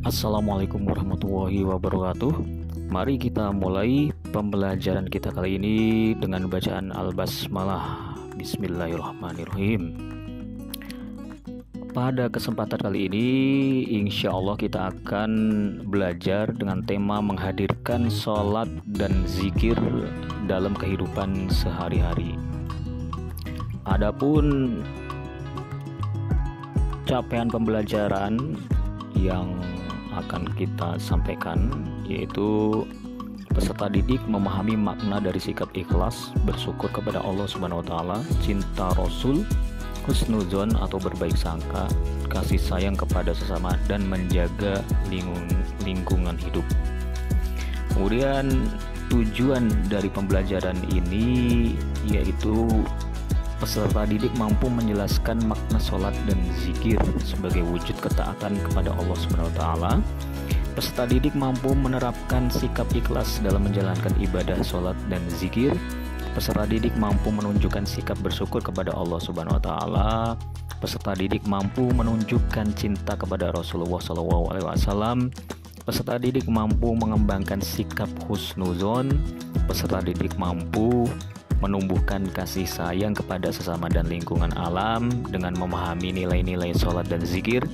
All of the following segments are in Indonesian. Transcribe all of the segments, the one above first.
Assalamualaikum warahmatullahi wabarakatuh. Mari kita mulai pembelajaran kita kali ini dengan bacaan Al-Basmalah. Bismillahirrahmanirrahim. Pada kesempatan kali ini insya Allah kita akan belajar dengan tema menghadirkan sholat dan zikir dalam kehidupan sehari-hari. Adapun capaian pembelajaran yang akan kita sampaikan yaitu peserta didik memahami makna dari sikap ikhlas, bersyukur kepada Allah Subhanahu wa taala, cinta Rasul, husnuzon atau berbaik sangka, kasih sayang kepada sesama dan menjaga lingkungan hidup. Kemudian tujuan dari pembelajaran ini yaitu peserta didik mampu menjelaskan makna sholat dan zikir sebagai wujud ketaatan kepada Allah Subhanahu wa taala. Peserta didik mampu menerapkan sikap ikhlas dalam menjalankan ibadah sholat dan zikir. Peserta didik mampu menunjukkan sikap bersyukur kepada Allah Subhanahu wa taala. Peserta didik mampu menunjukkan cinta kepada Rasulullah SAW. Peserta didik mampu mengembangkan sikap husnuzon. Peserta didik mampu menumbuhkan kasih sayang kepada sesama dan lingkungan alam dengan memahami nilai-nilai sholat dan zikir.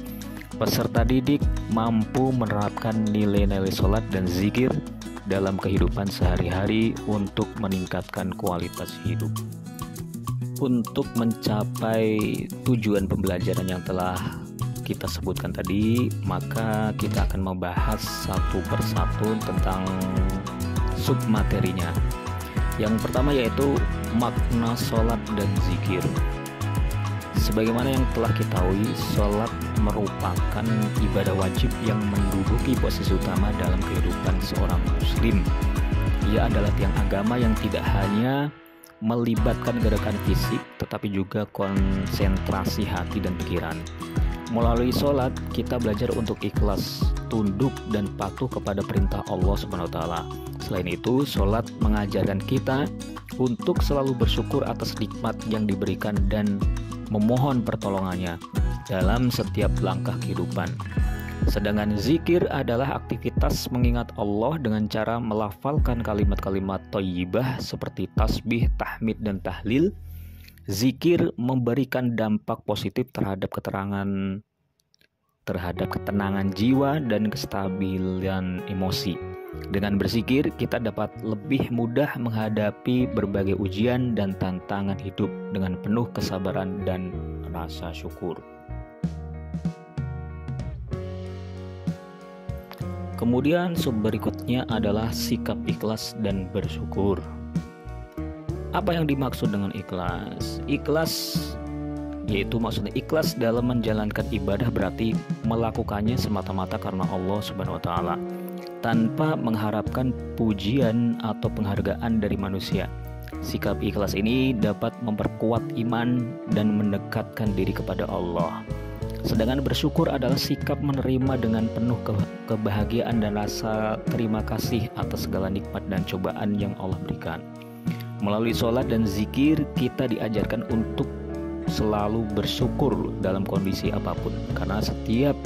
Peserta didik mampu menerapkan nilai-nilai sholat dan zikir dalam kehidupan sehari-hari untuk meningkatkan kualitas hidup. Untuk mencapai tujuan pembelajaran yang telah kita sebutkan tadi, maka kita akan membahas satu persatu tentang submaterinya. Yang pertama yaitu makna sholat dan zikir. Sebagaimana yang telah kita ketahui, sholat merupakan ibadah wajib yang menduduki posisi utama dalam kehidupan seorang muslim. Ia adalah tiang agama yang tidak hanya melibatkan gerakan fisik, tetapi juga konsentrasi hati dan pikiran. Melalui sholat, kita belajar untuk ikhlas, tunduk, dan patuh kepada perintah Allah Subhanahu wa taala. Selain itu, sholat mengajarkan kita untuk selalu bersyukur atas nikmat yang diberikan dan memohon pertolongannya dalam setiap langkah kehidupan. Sedangkan zikir adalah aktivitas mengingat Allah dengan cara melafalkan kalimat-kalimat thayyibah seperti tasbih, tahmid, dan tahlil. Zikir memberikan dampak positif terhadap ketenangan jiwa dan kestabilan emosi. Dengan berzikir, kita dapat lebih mudah menghadapi berbagai ujian dan tantangan hidup dengan penuh kesabaran dan rasa syukur. Kemudian sub berikutnya adalah sikap ikhlas dan bersyukur. Apa yang dimaksud dengan ikhlas? Ikhlas yaitu maksudnya ikhlas dalam menjalankan ibadah berarti melakukannya semata-mata karena Allah Subhanahu wa taala, tanpa mengharapkan pujian atau penghargaan dari manusia. Sikap ikhlas ini dapat memperkuat iman dan mendekatkan diri kepada Allah. Sedangkan bersyukur adalah sikap menerima dengan penuh kebahagiaan dan rasa terima kasih atas segala nikmat dan cobaan yang Allah berikan. Melalui sholat dan zikir, kita diajarkan untuk selalu bersyukur dalam kondisi apapun, karena setiap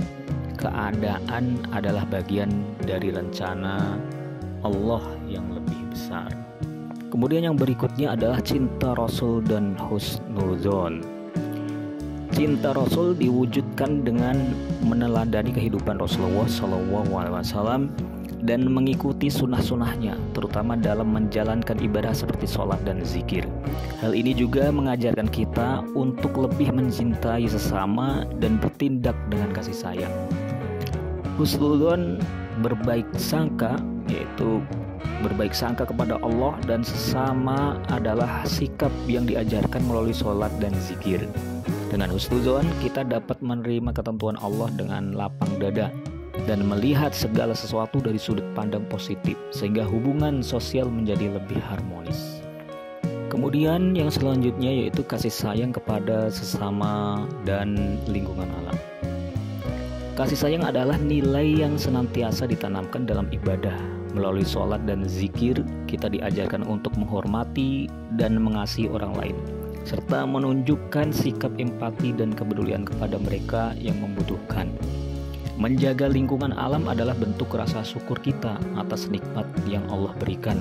keadaan adalah bagian dari rencana Allah yang lebih besar. Kemudian yang berikutnya adalah cinta Rasul dan husnuzon. Cinta Rasul diwujudkan dengan meneladani kehidupan Rasulullah SAW dan mengikuti sunnah-sunnahnya, terutama dalam menjalankan ibadah seperti sholat dan zikir. Hal ini juga mengajarkan kita untuk lebih mencintai sesama dan bertindak dengan kasih sayang. Husnuzon berbaik sangka, yaitu berbaik sangka kepada Allah dan sesama adalah sikap yang diajarkan melalui sholat dan zikir. Dengan husnuzon, kita dapat menerima ketentuan Allah dengan lapang dada dan melihat segala sesuatu dari sudut pandang positif, sehingga hubungan sosial menjadi lebih harmonis. Kemudian yang selanjutnya yaitu kasih sayang kepada sesama dan lingkungan alam. Kasih sayang adalah nilai yang senantiasa ditanamkan dalam ibadah. Melalui sholat dan zikir, kita diajarkan untuk menghormati dan mengasihi orang lain, serta menunjukkan sikap empati dan kepedulian kepada mereka yang membutuhkan. Menjaga lingkungan alam adalah bentuk rasa syukur kita atas nikmat yang Allah berikan.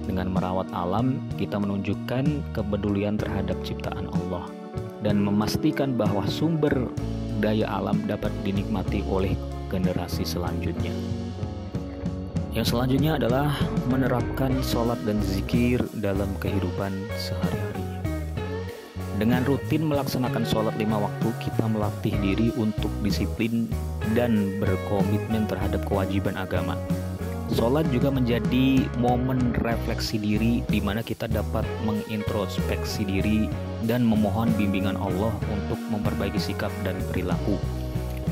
Dengan merawat alam, kita menunjukkan kepedulian terhadap ciptaan Allah dan memastikan bahwa sumber daya alam dapat dinikmati oleh generasi selanjutnya. Yang selanjutnya adalah menerapkan sholat dan zikir dalam kehidupan sehari-hari. Dengan rutin melaksanakan sholat 5 waktu, kita melatih diri untuk disiplin dan berkomitmen terhadap kewajiban agama. Sholat juga menjadi momen refleksi diri di mana kita dapat mengintrospeksi diri dan memohon bimbingan Allah untuk memperbaiki sikap dan perilaku.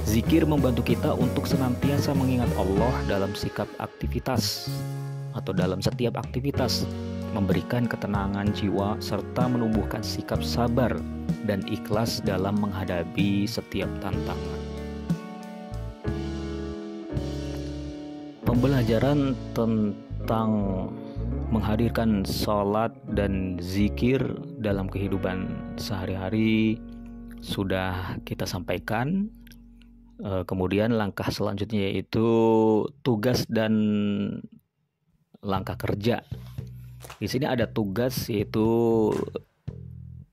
Zikir membantu kita untuk senantiasa mengingat Allah dalam sikap aktivitas atau dalam setiap aktivitas, memberikan ketenangan jiwa serta menumbuhkan sikap sabar dan ikhlas dalam menghadapi setiap tantangan. Pembelajaran tentang menghadirkan sholat dan zikir dalam kehidupan sehari-hari sudah kita sampaikan. Kemudian langkah selanjutnya yaitu tugas dan langkah kerja. Di sini ada tugas yaitu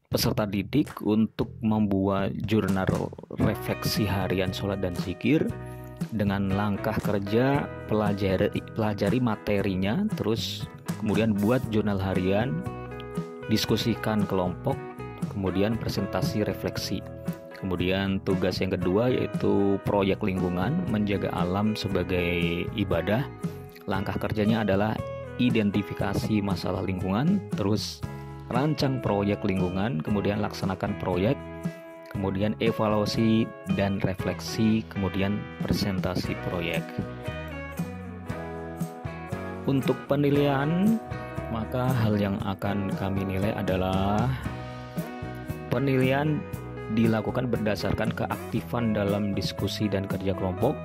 peserta didik untuk membuat jurnal refleksi harian sholat dan zikir. Dengan langkah kerja, pelajari materinya, terus kemudian buat jurnal harian, diskusikan kelompok, kemudian presentasi refleksi. Kemudian tugas yang kedua yaitu proyek lingkungan, menjaga alam sebagai ibadah. Langkah kerjanya adalah identifikasi masalah lingkungan, terus rancang proyek lingkungan, kemudian laksanakan proyek, kemudian evaluasi dan refleksi, kemudian presentasi proyek. Untuk penilaian, maka hal yang akan kami nilai adalah penilaian dilakukan berdasarkan keaktifan dalam diskusi dan kerja kelompok,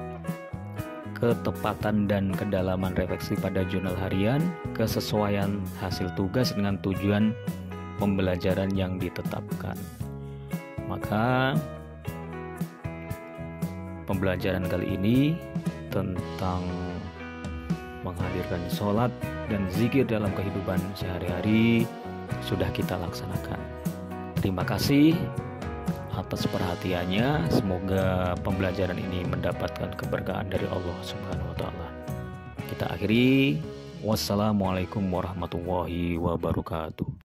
ketepatan dan kedalaman refleksi pada jurnal harian, kesesuaian hasil tugas dengan tujuan pembelajaran yang ditetapkan. Maka pembelajaran kali ini tentang menghadirkan sholat dan zikir dalam kehidupan sehari-hari sudah kita laksanakan. Terima kasih atas perhatiannya. Semoga pembelajaran ini mendapatkan keberkahan dari Allah Subhanahu wa taala. Kita akhiri. Wassalamualaikum warahmatullahi wabarakatuh.